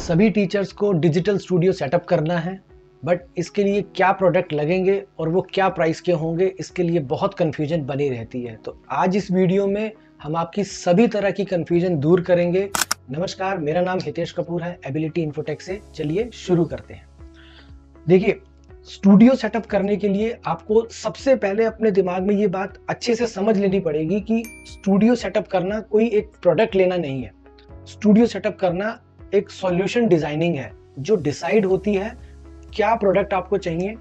सभी टीचर्स को digital studio setup करना है, बट इसके लिए क्या प्रोडक्ट लगेंगे और वो क्या प्राइस के होंगे, इसके लिए बहुत कन्फ्यूजन बनी रहती है। तो आज इस वीडियो में हम आपकी सभी तरह की कन्फ्यूजन दूर करेंगे। नमस्कार, मेरा नाम हितेश कपूर है, एबिलिटी इन्फोटेक से। चलिए शुरू करते हैं। देखिए, स्टूडियो सेटअप करने के लिए आपको सबसे पहले अपने दिमाग में ये बात अच्छे से समझ लेनी पड़ेगी कि स्टूडियो सेटअप करना कोई एक प्रोडक्ट लेना नहीं है। स्टूडियो सेटअप करना एक सॉल्यूशन डिजाइनिंग है जो डिसाइड होती है क्या प्रोडक्ट आपको चाहिए,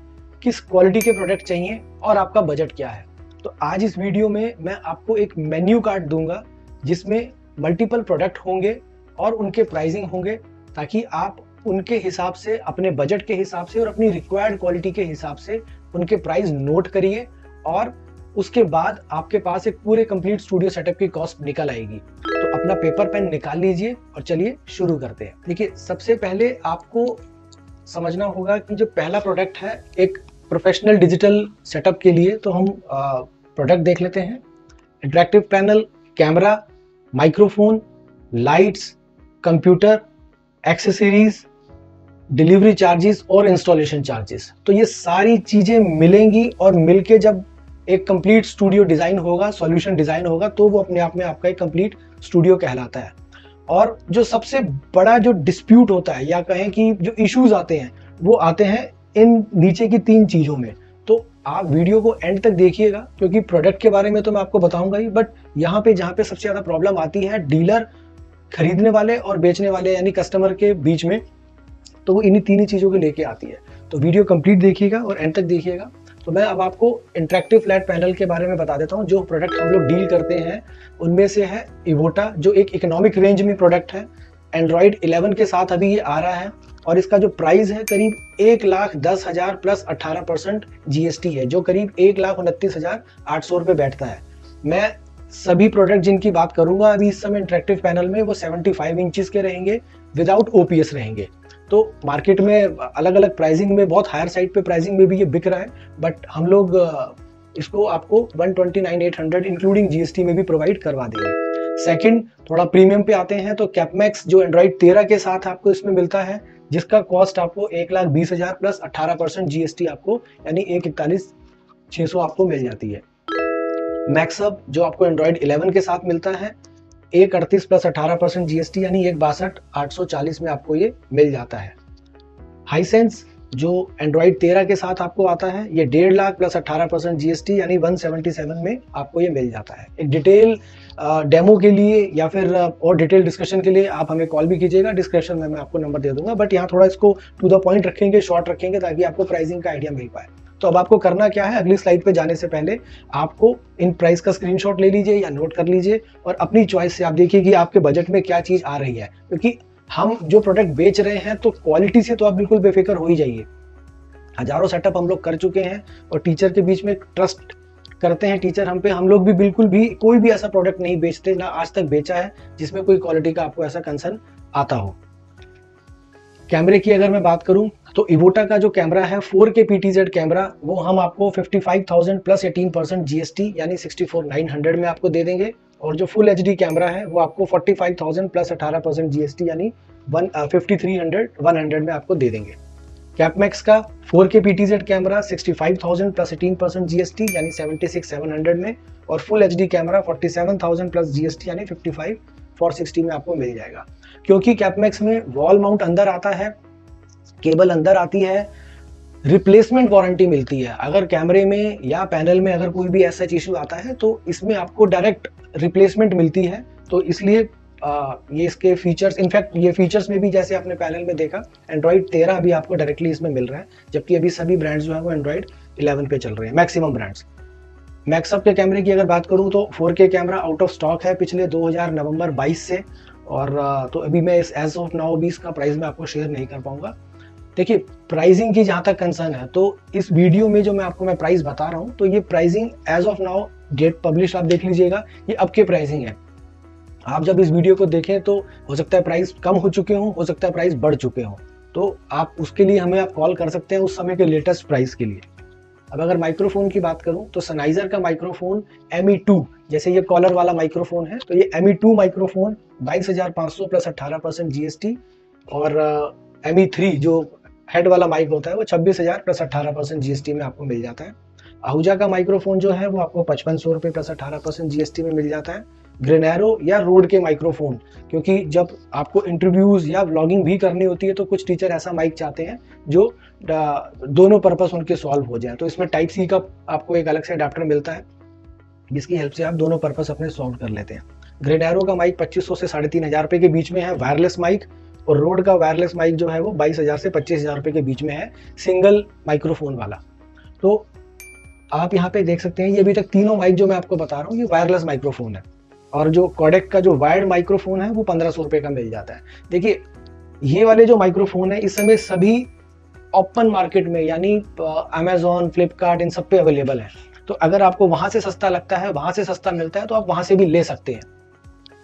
किस क्वालिटी के प्रोडक्ट चाहिए और आपका बजट क्या है। तो आज इस वीडियो में मैं आपको एक मेन्यू कार्ड दूंगा जिसमें मल्टीपल प्रोडक्ट होंगे और उनके प्राइसिंग होंगे, ताकि आप उनके हिसाब से, अपने बजट के हिसाब से और अपनी रिक्वायर्ड क्वालिटी के हिसाब से उनके प्राइस नोट करिए और उसके बाद आपके पास एक पूरे कंप्लीट स्टूडियो सेटअप की कॉस्ट निकल आएगी। तो अपना पेपर पेन निकाल लीजिए और चलिए शुरू करते हैं। देखिए, सबसे पहले आपको समझना होगा कि जो पहला प्रोडक्ट है एक प्रोफेशनल डिजिटल सेटअप के लिए, तो हम प्रोडक्ट देख लेते हैं। Interactive panel, camera, microphone, lights, computer, accessories, delivery charges और इंस्टॉलेशन चार्जेस। तो ये सारी चीजें मिलेंगी और मिलके जब एक कंप्लीट स्टूडियो डिजाइन होगा, सॉल्यूशन डिजाइन होगा, तो वो अपने आप में आपका एक कंप्लीट स्टूडियो कहलाता है। और जो सबसे बड़ा जो डिस्प्यूट होता है, या कहें कि जो इश्यूज आते हैं, वो आते हैं इन नीचे की तीन चीजों में। तो आप वीडियो को एंड तक देखिएगा, क्योंकि प्रोडक्ट के बारे में तो मैं आपको बताऊंगा ही, बट यहाँ पे जहाँ पे सबसे ज्यादा प्रॉब्लम आती है डीलर, खरीदने वाले और बेचने वाले यानी कस्टमर के बीच में, तो वो इन्हीं तीन चीजों को लेके आती है। तो वीडियो कंप्लीट देखिएगा और एंड तक देखिएगा। तो मैं अब आपको इंटरैक्टिव फ्लैट पैनल के बारे में बता देता हूँ। जो प्रोडक्ट हम लोग डील करते हैं उनमें से है इवोटा, जो एक इकोनॉमिक रेंज में प्रोडक्ट है। एंड्रॉइड 11 के साथ अभी ये आ रहा है और इसका जो प्राइस है करीब 1,10,000 प्लस 18% जीएसटी है, जो करीब 1,29,800 रुपये बैठता है। मैं सभी प्रोडक्ट जिनकी बात करूंगा अभी इस समय इंटरैक्टिव पैनल में, वो 75 इंचेस के रहेंगे, विदाउट ओपीएस रहेंगे। तो मार्केट में अलग अलग प्राइसिंग में, बहुत हायर साइड पे प्राइसिंग में भी ये बिक रहा है, बट हम लोग इसको आपको 129,800 इंक्लूडिंग जीएसटी में भी प्रोवाइड करवा देंगे। सेकंड, थोड़ा प्रीमियम पे आते हैं, तो कैपमैक्स जो एंड्रॉइड 13 के साथ आपको इसमें मिलता है, जिसका कॉस्ट आपको 1,20,000 प्लस 18% जीएसटी आपको, यानी 1,41,600 आपको मिल जाती है। मैक्सअप जो आपको एंड्रॉइड 11 के साथ मिलता है, 1,38 प्लस 18% जीएसटी, यानी 1,62,840 में आपको ये मिल जाता है। हाईसेंस जो एंड्रॉइड 13 के साथ आपको आता है, ये 1.5 लाख प्लस 18% जीएसटी, यानी 177 में आपको ये मिल जाता है। एक डिटेल डेमो के लिए या फिर और डिटेल डिस्कशन के लिए आप हमें कॉल भी कीजिएगा, डिस्क्रिप्शन में मैं आपको नंबर दे दूंगा, बट यहाँ थोड़ा इसको टू द पॉइंट रखेंगे, शॉर्ट रखेंगे, ताकि आपको प्राइसिंग का आइडिया मिल पाए। तो अब आपको करना क्या है, अगली स्लाइड पे जाने से पहले आपको इन प्राइस का स्क्रीनशॉट ले लीजिए या नोट कर लीजिए और अपनी चॉइस से आप देखिए कि आपके बजट में क्या चीज आ रही है। क्योंकि हम जो प्रोडक्ट बेच रहे हैं, तो क्वालिटी से तो आप बिल्कुल बेफिक्र हो ही जाइए। हजारों सेटअप हम लोग कर चुके हैं और टीचर के बीच में ट्रस्ट करते हैं टीचर हम पे। हम लोग भी बिल्कुल भी कोई भी ऐसा प्रोडक्ट नहीं बेचते, ना आज तक बेचा है जिसमें कोई क्वालिटी का आपको ऐसा कंसर्न आता हो। कैमरे की अगर मैं बात करूं, तो इवोटा का जो कैमरा है 4K PTZ कैमरा, वो हम आपको 55,000 प्लस 18% जीएसटी, यानी 64,900 में आपको दे देंगे। और जो फुल एचडी कैमरा है वो आपको 45,000 प्लस 18% जीएसटी, यानी 53,100 में आपको दे देंगे। कैपमैक्स का 4K PTZ camera 65,000 plus 18% GST, यानी 76,700 में, और full HD camera 47,000 plus GST, यानी 55,460 में आपको मिल जाएगा। क्योंकि कैपमैक्स में वॉल माउंट अंदर आता है, केबल अंदर आती है, रिप्लेसमेंट वारंटी मिलती है। अगर कैमरे में या पैनल में अगर कोई भी ऐसा इशू आता है, तो इसमें आपको डायरेक्ट रिप्लेसमेंट मिलती है। तो इसलिए ये इसके फीचर्स, इनफैक्ट ये फीचर्स में भी जैसे आपने पैनल में देखा, एंड्रॉइड 13 भी आपको डायरेक्टली इसमें मिल रहा है, जबकि अभी सभी ब्रांड्स जो है वो एंड्रॉइड 11 पे चल रहे हैं, मैक्सिमम ब्रांड्स। मैक्सअप के कैमरे की अगर बात करूं, तो 4K camera out of stock है पिछले 2000 नवंबर 22 से, और तो अभी मैं इस एज ऑफ नाउ भी इसका प्राइस मैं आपको शेयर नहीं कर पाऊंगा। देखिए, प्राइसिंग की जहां तक कंसर्न है, तो इस वीडियो में जो मैं प्राइस बता रहा हूं, तो ये pricing as of now, date publish आप देख लीजिएगा, ये अब के प्राइसिंग है। आप जब इस वीडियो को देखें तो हो सकता है प्राइस कम हो चुके हो सकता है प्राइस बढ़ चुके हों, तो आप उसके लिए हमें आप कॉल कर सकते हैं उस समय के लेटेस्ट प्राइस के लिए। अब अगर माइक्रोफोन की बात करूं, तो सनाइजर का माइक्रोफोन ME2, जैसे ये कॉलर वाला माइक्रोफोन है, तो ये ME2 माइक्रोफोन 22,500 प्लस 18% जीएसटी, और ME3 जो हेड वाला माइक होता है वो 26,000 प्लस 18% GST में आपको मिल जाता है। आहूजा का माइक्रोफोन जो है वो आपको 5500 रुपये प्लस 18% GST में मिल जाता है। ग्रेनैरो या रोड के माइक्रोफोन, क्योंकि जब आपको इंटरव्यूज या व्लॉगिंग भी करनी होती है तो कुछ टीचर ऐसा माइक चाहते हैं जो दोनों पर्पस उनके सॉल्व हो जाए, तो इसमें टाइप सी का आपको एक अलग से अडेप्टर मिलता है जिसकी हेल्प से आप दोनों पर्पस अपने सॉल्व कर लेते हैं। ग्रेनैरो का माइक 2500 से 3,500 रुपये के बीच में है वायरलेस माइक, और रोड का वायरलेस माइक जो है वो 22,000 से 25,000 रुपये के बीच में है, सिंगल माइक्रोफोन वाला। तो आप यहाँ पे देख सकते हैं ये अभी तक तीनों माइक जो मैं आपको बता रहा हूँ ये वायरलेस माइक्रोफोन है, और जो कोडेक का जो वायर्ड माइक्रोफोन है वो 1500 रुपये का मिल जाता है। देखिए ये वाले जो माइक्रोफोन है इस समय सभी ओपन मार्केट में यानी अमेजोन, फ्लिपकार्ट, इन सब पे अवेलेबल है। तो अगर आपको वहां से सस्ता लगता है, वहां से सस्ता मिलता है, तो आप वहां से भी ले सकते हैं,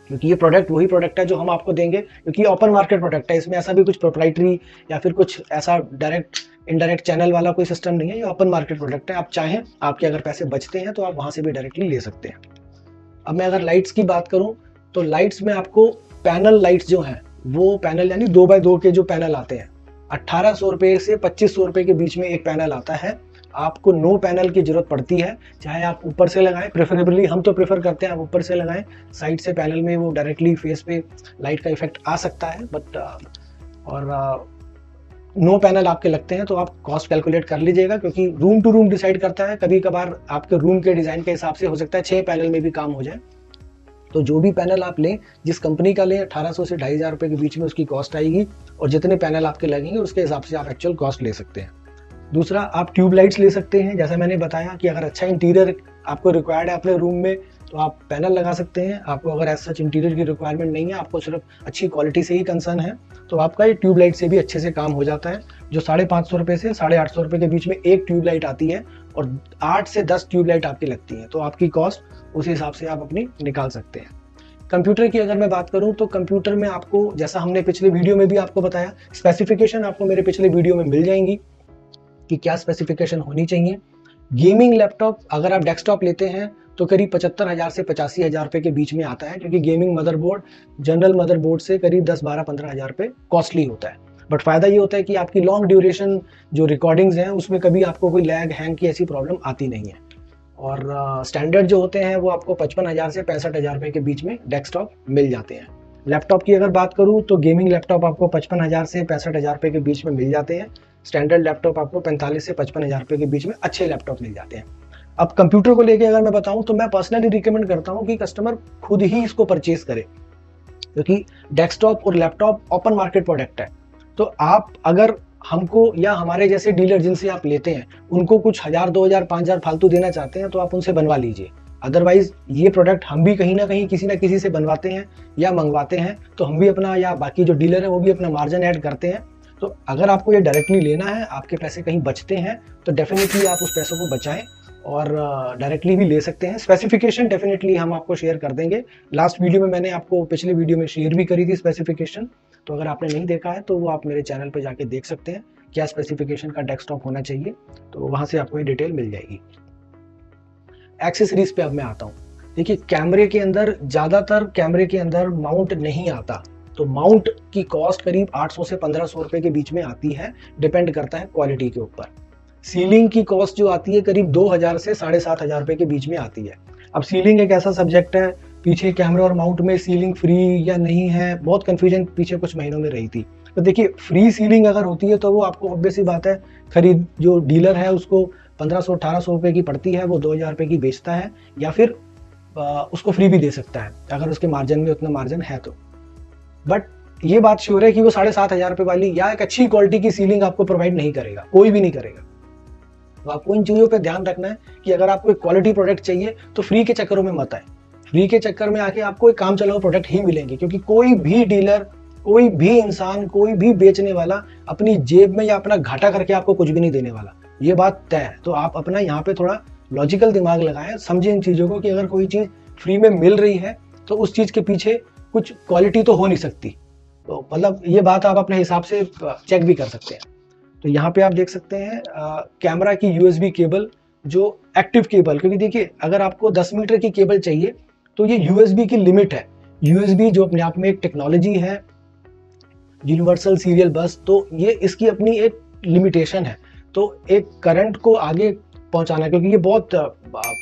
क्योंकि ये प्रोडक्ट वही प्रोडक्ट है जो हम आपको देंगे, क्योंकि ओपन मार्केट प्रोडक्ट है, इसमें ऐसा भी कुछ प्रोप्राइटरी या फिर कुछ ऐसा डायरेक्ट इनडायरेक्ट चैनल वाला कोई सिस्टम नहीं है, ये ओपन मार्केट प्रोडक्ट है। आप चाहें, आपके अगर पैसे बचते हैं तो आप वहां से भी डायरेक्टली ले सकते हैं। अब मैं अगर लाइट्स की बात करूं तो लाइट्स में आपको पैनल लाइट्स जो हैं वो पैनल यानी 2x2 के जो पैनल आते हैं 1800 रुपये से 2500 रुपये के बीच में एक पैनल आता है। आपको नो पैनल की जरूरत पड़ती है, चाहे आप ऊपर से लगाएं, प्रेफरेबली हम तो प्रेफर करते हैं आप ऊपर से लगाएं, साइड से पैनल में वो डायरेक्टली फेस पे लाइट का इफेक्ट आ सकता है, बट और नो पैनल आपके लगते हैं तो आप कॉस्ट कैलकुलेट कर लीजिएगा, क्योंकि रूम टू रूम डिसाइड करता है। कभी कभार आपके रूम के डिजाइन के हिसाब से हो सकता है 6 पैनल में भी काम हो जाए। तो जो भी पैनल आप लें, जिस कंपनी का लें, 1800 से 2,500 रुपये के बीच में उसकी कॉस्ट आएगी, और जितने पैनल आपके लगेंगे उसके हिसाब से आप एक्चुअल कॉस्ट ले सकते हैं। दूसरा, आप ट्यूब लाइट्स ले सकते हैं। जैसा मैंने बताया कि अगर अच्छा इंटीरियर आपको रिक्वायर्ड है अपने रूम में तो आप पैनल लगा सकते हैं। आपको अगर ऐसा इंटीरियर की रिक्वायरमेंट नहीं है, आपको सिर्फ अच्छी क्वालिटी से ही कंसर्न है, तो आपका ये ट्यूब लाइट से भी अच्छे से काम हो जाता है। जो 550 रुपये से 850 रुपये के बीच में एक ट्यूब लाइट आती है, और 8 से 10 ट्यूब लाइट आपकी लगती है, तो आपकी कॉस्ट उस हिसाब से आप अपनी निकाल सकते हैं। कंप्यूटर की अगर मैं बात करूं तो कंप्यूटर में आपको, जैसा हमने पिछले वीडियो में भी आपको बताया, स्पेसिफिकेशन आपको मेरे पिछले वीडियो में मिल जाएंगी कि क्या स्पेसिफिकेशन होनी चाहिए। गेमिंग लैपटॉप अगर आप डेस्कटॉप लेते हैं तो करीब 75,000 से 85,000 रुपये के बीच में आता है, क्योंकि गेमिंग मदरबोर्ड जनरल मदरबोर्ड से करीब 10, 12, 15,000 रुपये कॉस्टली होता है। बट फायदा ये होता है कि आपकी लॉन्ग ड्यूरेशन जो रिकॉर्डिंग्स हैं उसमें कभी आपको कोई लैग, हैंग की ऐसी प्रॉब्लम आती नहीं है। और स्टैंडर्ड जो होते हैं वो आपको 55,000 से 65,000 रुपये के बीच में डेस्कटॉप मिल जाते हैं। लैपटॉप की अगर बात करूं तो गेमिंग लैपटॉप आपको 55,000 से 65,000 रुपये के बीच में मिल जाते हैं। स्टैंडर्ड लैपटॉप आपको 45 से 55,000 रुपये के बीच में अच्छे लैपटॉप मिल जाते हैं। अब कंप्यूटर को लेके अगर मैं बताऊं तो मैं पर्सनली रिकमेंड करता हूं कि कस्टमर खुद ही इसको परचेज करे, क्योंकि डेस्कटॉप और लैपटॉप ओपन मार्केट प्रोडक्ट है। तो आप अगर हमको या हमारे जैसे डीलर जिनसे आप लेते हैं उनको कुछ 1,000, 2,000, 5,000 फालतू देना चाहते हैं तो आप उनसे बनवा लीजिए। अदरवाइज ये प्रोडक्ट हम भी कहीं ना कहीं किसी ना किसी से बनवाते हैं या मंगवाते हैं, तो हम भी अपना, या बाकी जो डीलर है वो भी अपना मार्जिन ऐड करते हैं। तो अगर आपको ये डायरेक्टली लेना है, आपके पैसे कहीं बचते हैं, तो डेफिनेटली आप उस पैसों को बचाएं और डायरेक्टली भी ले सकते हैं। स्पेसिफिकेशन डेफिनेटली हम आपको शेयर कर देंगे। लास्ट वीडियो में मैंने आपको, पिछले वीडियो में शेयर भी करी थी स्पेसिफिकेशन, तो अगर आपने नहीं देखा है तो वो आप मेरे चैनल पे जाके देख सकते हैं क्या स्पेसिफिकेशन का डेस्कटॉप होना चाहिए, तो वहां से आपको ये डिटेल मिल जाएगी। एक्सेसरीज पे अब मैं आता हूँ। देखिए कैमरे के अंदर, ज़्यादातर कैमरे के अंदर माउंट नहीं आता, तो माउंट की कॉस्ट करीब 800 से 1,500 रुपये के बीच में आती है, डिपेंड करता है क्वालिटी के ऊपर। सीलिंग की कॉस्ट जो आती है करीब 2,000 से 7,500 रुपये के बीच में आती है। अब सीलिंग एक ऐसा सब्जेक्ट है, पीछे कैमरा और माउंट में सीलिंग फ्री या नहीं है, बहुत कंफ्यूजन पीछे कुछ महीनों में रही थी। तो देखिए फ्री सीलिंग अगर होती है तो वो आपको ऑब्वियस सी बात है, खरीद जो डीलर है उसको 1,500, 1,800 रुपये की पड़ती है, वो 2,000 रुपये की बेचता है, या फिर उसको फ्री भी दे सकता है अगर उसके मार्जिन में उतना मार्जिन है तो। बट ये बात श्योर है कि वो 7,500 रुपये वाली या एक अच्छी क्वालिटी की सीलिंग आपको प्रोवाइड नहीं करेगा, कोई भी नहीं करेगा। तो आपको इन चीज़ों पे ध्यान रखना है कि अगर आपको एक क्वालिटी प्रोडक्ट चाहिए तो फ्री के चक्करों में मत आए। फ्री के चक्कर में आके आपको एक काम चलाओ प्रोडक्ट ही मिलेंगे, क्योंकि कोई भी डीलर, कोई भी इंसान, कोई भी बेचने वाला अपनी जेब में या अपना घाटा करके आपको कुछ भी नहीं देने वाला, ये बात तय है। तो आप अपना यहाँ पे थोड़ा लॉजिकल दिमाग लगाएं, समझें इन चीज़ों को कि अगर कोई चीज़ फ्री में मिल रही है तो उस चीज़ के पीछे कुछ क्वालिटी तो हो नहीं सकती। तो मतलब ये बात आप अपने हिसाब से चेक भी कर सकते हैं। तो यहाँ पे आप देख सकते हैं कैमरा की USB केबल, जो एक्टिव केबल, क्योंकि देखिए अगर आपको 10 मीटर की केबल चाहिए तो ये USB की लिमिट है। USB जो अपने आप में एक टेक्नोलॉजी है, यूनिवर्सल सीरियल बस, तो ये इसकी अपनी एक लिमिटेशन है। तो एक करंट को आगे पहुंचाना, क्योंकि ये बहुत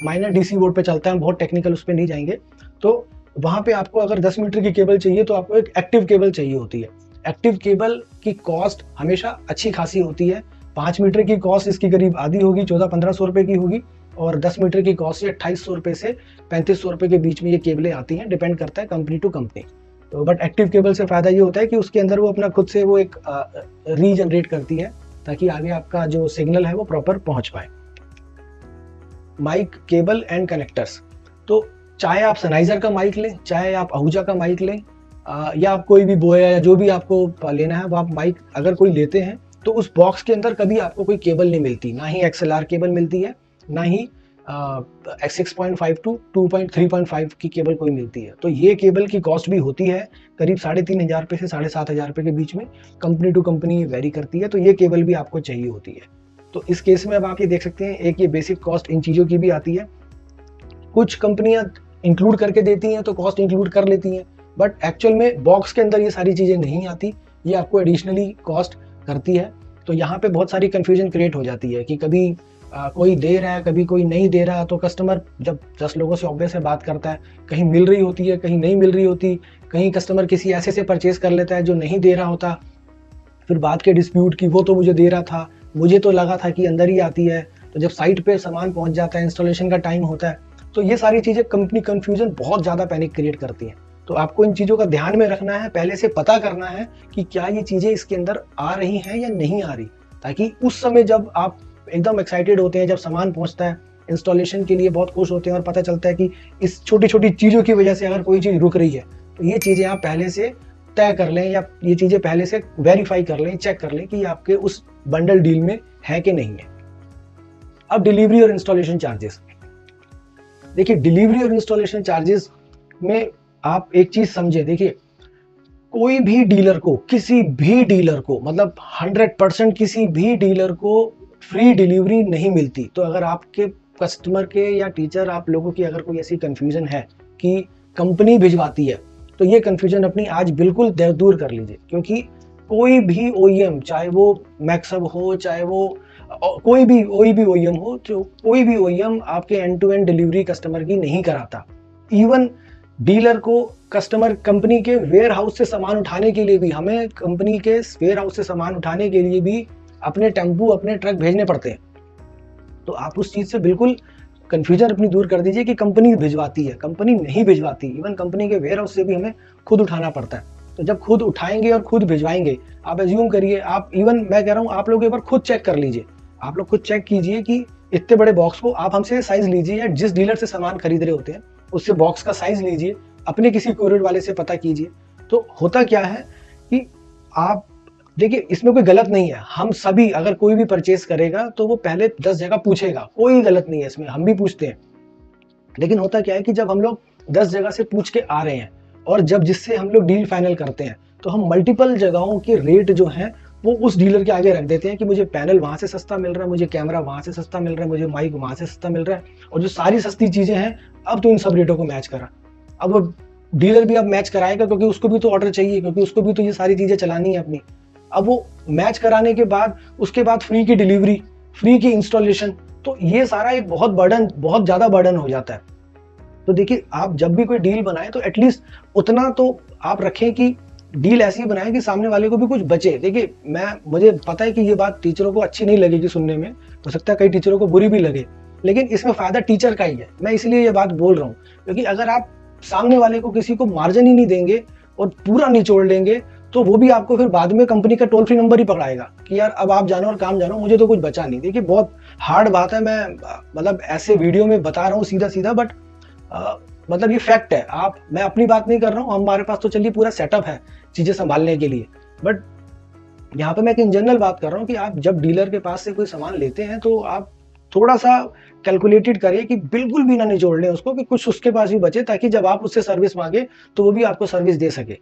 माइनर डीसी बोर्ड पे चलता है, बहुत टेक्निकल उस पर नहीं जाएंगे, तो वहां पे आपको अगर 10 मीटर की केबल चाहिए तो आपको एक एक्टिव केबल चाहिए होती है। एक्टिव केबल की कॉस्ट हमेशा अच्छी खासी होती है। 5 मीटर की कॉस्ट इसकी करीब आधी होगी, 1400-1500 रुपए की होगी, और 10 मीटर की कॉस्ट 2800 रुपए से 3500 रुपए के बीच में ये केबलें आती हैं, डिपेंड करता है कंपनी टू कंपनी। तो बट एक्टिव केबल से फायदा ये होता है कि उसके अंदर वो अपना खुद से वो एक रीजनरेट करती है, ताकि आगे आपका जो सिग्नल है वो प्रॉपर पहुंच पाए। माइक, केबल एंड कनेक्टर्स, तो चाहे आप सनाइजर का माइक लें, चाहे आप आहूजा का माइक लें, या आप कोई भी बोया या जो भी आपको लेना है वो आप माइक अगर कोई लेते हैं, तो उस बॉक्स के अंदर कभी आपको कोई केबल नहीं मिलती, ना ही XLR केबल मिलती है, ना ही 6.5 टू 2.3.5 की केबल कोई मिलती है। तो ये केबल की कॉस्ट भी होती है करीब 3500 रुपये से 7500 रुपये के बीच में, कंपनी टू कंपनी वेरी करती है। तो ये केबल भी आपको चाहिए होती है। तो इस केस में अब आप ये देख सकते हैं, एक ये बेसिक कॉस्ट इन चीज़ों की भी आती है। कुछ कंपनियां इंक्लूड करके देती हैं तो कॉस्ट इंक्लूड कर लेती हैं, बट एक्चुअल में बॉक्स के अंदर ये सारी चीज़ें नहीं आती, ये आपको एडिशनली कॉस्ट करती है। तो यहाँ पे बहुत सारी कन्फ्यूजन क्रिएट हो जाती है कि कभी कोई दे रहा है, कभी कोई नहीं दे रहा। तो कस्टमर जब 10 लोगों से ऑब्वियस से बात करता है, कहीं मिल रही होती है, कहीं नहीं मिल रही होती, कहीं कस्टमर किसी ऐसे से परचेज कर लेता है जो नहीं दे रहा होता, फिर बात के डिस्प्यूट की वो तो मुझे दे रहा था, मुझे तो लगा था कि अंदर ही आती है। तो जब साइट पे सामान पहुंच जाता है, इंस्टॉलेशन का टाइम होता है, तो ये सारी चीज़ें कंपनी कन्फ्यूजन बहुत ज़्यादा पैनिक क्रिएट करती हैं। तो आपको इन चीज़ों का ध्यान में रखना है, पहले से पता करना है कि क्या ये चीज़ें इसके अंदर आ रही हैं या नहीं आ रही, ताकि उस समय जब आप एकदम एक्साइटेड होते हैं, जब सामान पहुंचता है इंस्टॉलेशन के लिए बहुत खुश होते हैं और पता चलता है कि इस छोटी छोटी चीज़ों की वजह से अगर कोई चीज़ रुक रही है, तो ये चीज़ें आप पहले से तय कर लें या ये चीज़ें पहले से वेरीफाई कर लें, चेक कर लें कि आपके उस बंडल डील में है कि नहीं है। अब डिलीवरी और इंस्टॉलेशन चार्जेस, देखिए डिलीवरी और इंस्टॉलेशन चार्जेस में आप एक चीज समझे, देखिए कोई भी डीलर को, किसी भी डीलर को, मतलब 100% किसी भी डीलर को फ्री डिलीवरी नहीं मिलती। तो अगर आपके कस्टमर के या टीचर आप लोगों की अगर कोई ऐसी कंफ्यूजन है कि कंपनी भिजवाती है, तो ये कंफ्यूजन अपनी आज बिल्कुल दूर कर लीजिए, क्योंकि कोई भी OEM, चाहे वो मैक्सअप हो, चाहे वो कोई भी OEM हो, जो कोई भी OEM आपके end to end delivery customer की नहीं कराता। इवन डीलर को कस्टमर कंपनी के वेयर हाउस से सामान उठाने के लिए भी, हमें कंपनी के वेयर हाउस से सामान उठाने के लिए भी अपने टेम्पू, अपने ट्रक भेजने पड़ते हैं। तो आप उस चीज से बिल्कुल कंफ्यूजन अपनी दूर कर दीजिए कि कंपनी भिजवाती है, कंपनी नहीं भिजवाती। इवन कंपनी के वेयर हाउस से भी हमें खुद उठाना पड़ता है। तो जब खुद उठाएंगे और खुद भिजवाएंगे, आप एज्यूम करिए, आप इवन मैं कह रहा हूँ आप लोग एक बार खुद चेक कर लीजिए, आप लोग खुद चेक कीजिए कि इतने बड़े बॉक्स को आप हमसे साइज लीजिए, या जिस डीलर से सामान खरीद रहे होते हैं उससे बॉक्स का साइज लीजिए, अपने किसी कोरियर वाले से पता कीजिए। तो होता क्या है कि आप देखिए, इसमें कोई गलत नहीं है। हम सभी, अगर कोई भी परचेस करेगा तो वो पहले 10 जगह पूछेगा, कोई गलत नहीं है इसमें, हम भी पूछते हैं। लेकिन होता क्या है कि जब हम लोग 10 जगह से पूछ के आ रहे हैं और जब जिससे हम लोग डील फाइनल करते हैं, तो हम मल्टीपल जगहों के रेट जो हैं वो उस डीलर के आगे रख देते हैं कि मुझे पैनल वहां से सस्ता मिल रहा है, मुझे कैमरा वहां से सस्ता मिल रहा है, मुझे माइक वहां से सस्ता मिल रहा है, और जो सारी सस्ती चीजें हैं अब तो इन सब रेटों को मैच करा। अब वो डीलर भी अब मैच कराएगा, क्योंकि उसको भी तो ऑर्डर चाहिए, क्योंकि उसको भी तो ये सारी चीजें चलानी है अपनी। अब वो मैच कराने के बाद उसके बाद फ्री की डिलीवरी, फ्री की इंस्टॉलेशन, तो ये सारा एक बहुत ज्यादा बर्डन हो जाता है। तो देखिए, आप जब भी कोई डील बनाए तो एटलीस्ट उतना तो आप रखें कि डील ऐसी बनाए कि सामने वाले को भी कुछ बचे। देखिए, मुझे पता है कि ये बात टीचरों को अच्छी नहीं लगेगी सुनने में, हो सकता है कई टीचरों को बुरी भी लगे, लेकिन इसमें फायदा टीचर का ही है। मैं इसलिए ये बात बोल रहा हूँ, क्योंकि अगर आप सामने वाले को किसी को मार्जिन ही नहीं देंगे और पूरा निचोड़ लेंगे, तो वो भी आपको फिर बाद में कंपनी का टोल फ्री नंबर ही पकड़ाएगा कि यार अब आप जानो और काम जानो, मुझे तो कुछ बचा नहीं। देखिए, बहुत हार्ड बात है, मैं मतलब ऐसे वीडियो में बता रहा हूँ सीधा सीधा, बट मतलब ये फैक्ट है। मैं अपनी बात नहीं कर रहा हूँ, हमारे पास तो चलिए पूरा सेटअप है चीजें संभालने के लिए, बट यहाँ पे मैं एक इन जनरल बात कर रहा हूँ कि आप जब डीलर के पास से कोई सामान लेते हैं तो आप थोड़ा सा कैलकुलेटेड करिए कि बिल्कुल भी ना निचोड़ लें उसको, कि कुछ उसके पास भी बचे, ताकि जब आप उससे सर्विस मांगे तो वो भी आपको सर्विस दे सके।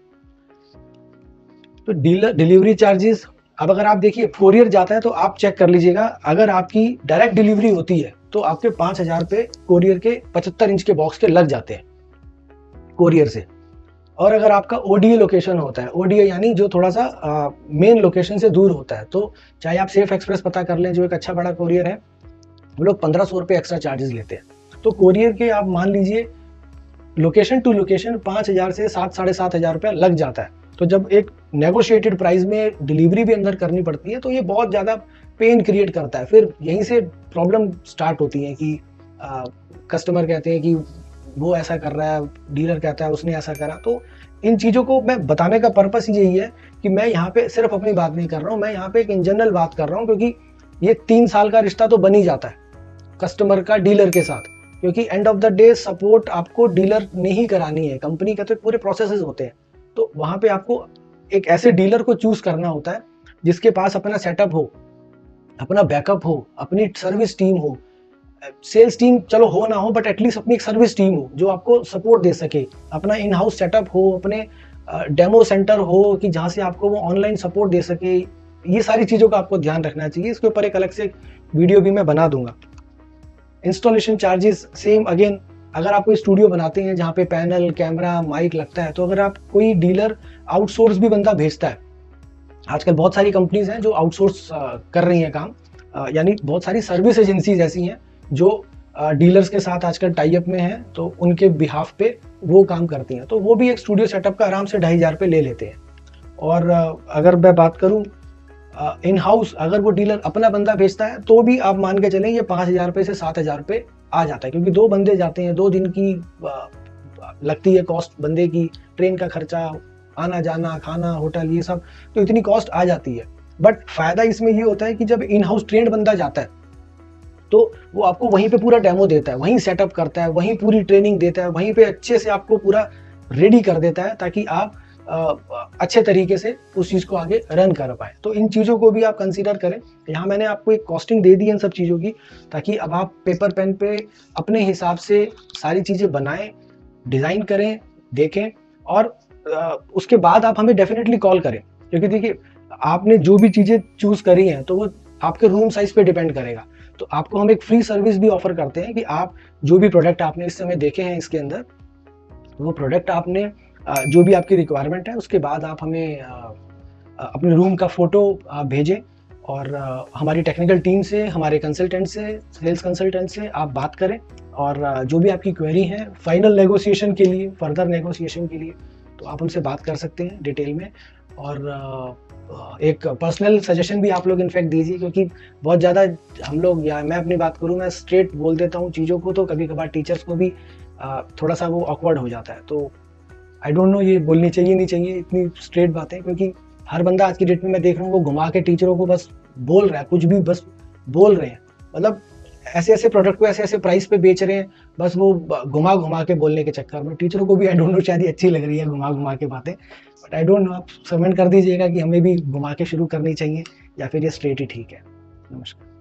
तो डीलर डिलीवरी चार्जेस, अब अगर आप देखिए कोरियर जाता है तो आप चेक कर लीजिएगा, अगर आपकी डायरेक्ट डिलीवरी होती है तो आपके 5000 रुपये कोरियर के 75 इंच के बॉक्स के लग जाते हैं कोरियर से। और अगर आपका ओडीए लोकेशन होता है, ओडीए यानी जो थोड़ा सा मेन लोकेशन से दूर होता है, तो चाहे आप सेफ एक्सप्रेस पता कर लें, जो एक अच्छा बड़ा कोरियर है, वो लोग 1500 रुपये एक्स्ट्रा चार्जेस लेते हैं। तो कोरियर के आप मान लीजिए लोकेशन टू लोकेशन 5000 से 7-7.5 रुपया लग जाता है। तो जब एक नेगोशिएटेड प्राइस में डिलीवरी भी अंदर करनी पड़ती है, तो ये बहुत ज़्यादा पेन क्रिएट करता है। फिर यहीं से प्रॉब्लम स्टार्ट होती है कि कस्टमर कहते हैं कि वो ऐसा कर रहा है, डीलर कहता है उसने ऐसा करा। तो इन चीज़ों को मैं बताने का पर्पस यही है कि मैं यहाँ पे सिर्फ अपनी बात नहीं कर रहा हूँ, मैं यहाँ पे एक इन जनरल बात कर रहा हूँ, क्योंकि ये 3 साल का रिश्ता तो बन ही जाता है कस्टमर का डीलर के साथ, क्योंकि end of the day support आपको डीलर ने ही करानी है। कंपनी के तो पूरे प्रोसेसेस होते हैं, तो वहाँ पे आपको एक ऐसे डीलर को चूज करना होता है जिसके पास अपना सेटअप हो, अपना बैकअप हो, अपनी सर्विस टीम हो, सेल्स टीम चलो हो ना हो, बट एटलीस्ट अपनी एक सर्विस टीम हो जो आपको सपोर्ट दे सके, अपना इन हाउस सेटअप हो, अपने डेमो सेंटर हो कि जहाँ से आपको वो ऑनलाइन सपोर्ट दे सके। ये सारी चीज़ों का आपको ध्यान रखना चाहिए। इसके ऊपर एक अलग से वीडियो भी मैं बना दूंगा। इंस्टॉलेशन चार्जेस सेम अगेन, अगर आप कोई स्टूडियो बनाते हैं जहाँ पे पैनल, कैमरा, माइक लगता है, तो अगर आप कोई डीलर आउटसोर्स भी बंदा भेजता है, आजकल बहुत सारी कंपनीज हैं जो आउटसोर्स कर रही हैं काम, यानी बहुत सारी सर्विस एजेंसीज ऐसी हैं जो डीलर्स के साथ आजकल टाई अप में हैं, तो उनके बिहाफ पे वो काम करती हैं। तो वो भी एक स्टूडियो सेटअप का आराम से 2500 रुपये ले लेते हैं। और अगर मैं बात करूँ इन हाउस, अगर वो डीलर अपना बंदा भेजता है तो भी आप मान के चलें ये 5000 रुपये से 7000 रुपये आ जाता है, क्योंकि 2 बंदे जाते हैं, 2 दिन की लगती है कॉस्ट बंदे की, ट्रेन का खर्चा, आना जाना, खाना, होटल, ये सब, तो इतनी कॉस्ट आ जाती है। बट फायदा इसमें ये होता है कि जब इन हाउस ट्रेंड बंदा जाता है तो वो आपको वहीं पे पूरा डेमो देता है, वहीं सेटअप करता है, वहीं पूरी ट्रेनिंग देता है, वहीं पे अच्छे से आपको पूरा रेडी कर देता है ताकि आप अच्छे तरीके से उस चीज़ को आगे रन कर पाए। तो इन चीज़ों को भी आप कंसीडर करें। यहाँ मैंने आपको एक कॉस्टिंग दे दी है इन सब चीज़ों की, ताकि अब आप पेपर पेन पे अपने हिसाब से सारी चीज़ें बनाएं, डिज़ाइन करें, देखें, और उसके बाद आप हमें डेफिनेटली कॉल करें, क्योंकि देखिए आपने जो भी चीज़ें चूज़ करी हैं तो वो आपके रूम साइज पे डिपेंड करेगा। तो आपको हम एक फ्री सर्विस भी ऑफर करते हैं कि आप जो भी प्रोडक्ट आपने इस समय देखे हैं इसके अंदर, वो प्रोडक्ट आपने जो भी आपकी रिक्वायरमेंट है उसके बाद आप हमें अपने रूम का फोटो भेजें, और हमारी टेक्निकल टीम से, हमारे कंसल्टेंट से, सेल्स कंसल्टेंट से आप बात करें, और जो भी आपकी क्वेरी है फाइनल नेगोशिएशन के लिए, फर्दर नेगोशिएशन के लिए, तो आप हमसे बात कर सकते हैं डिटेल में। और एक पर्सनल सजेशन भी आप लोग इनफैक्ट दीजिए, क्योंकि बहुत ज़्यादा हम लोग, या मैं अपनी बात करूँ, मैं स्ट्रेट बोल देता हूँ चीज़ों को, तो कभी कभार टीचर्स को भी थोड़ा सा वो ऑकवर्ड हो जाता है। तो आई डोंट नो ये बोलनी चाहिए नहीं चाहिए इतनी स्ट्रेट बातें, क्योंकि हर बंदा आज की डेट में मैं देख रहा हूँ वो घुमा के टीचरों को बस बोल रहा है, कुछ भी बस बोल रहे हैं, मतलब ऐसे ऐसे प्रोडक्ट को ऐसे ऐसे प्राइस पे बेच रहे हैं, बस वो घुमा घुमा के बोलने के चक्कर में। टीचरों को भी आई डोंट नो शायद ये अच्छी लग रही है घुमा घुमा के बातें, बट आई डोंट नो, आप कमेंट कर दीजिएगा कि हमें भी घुमा के शुरू करनी चाहिए या फिर ये स्ट्रेट ही ठीक है। नमस्कार।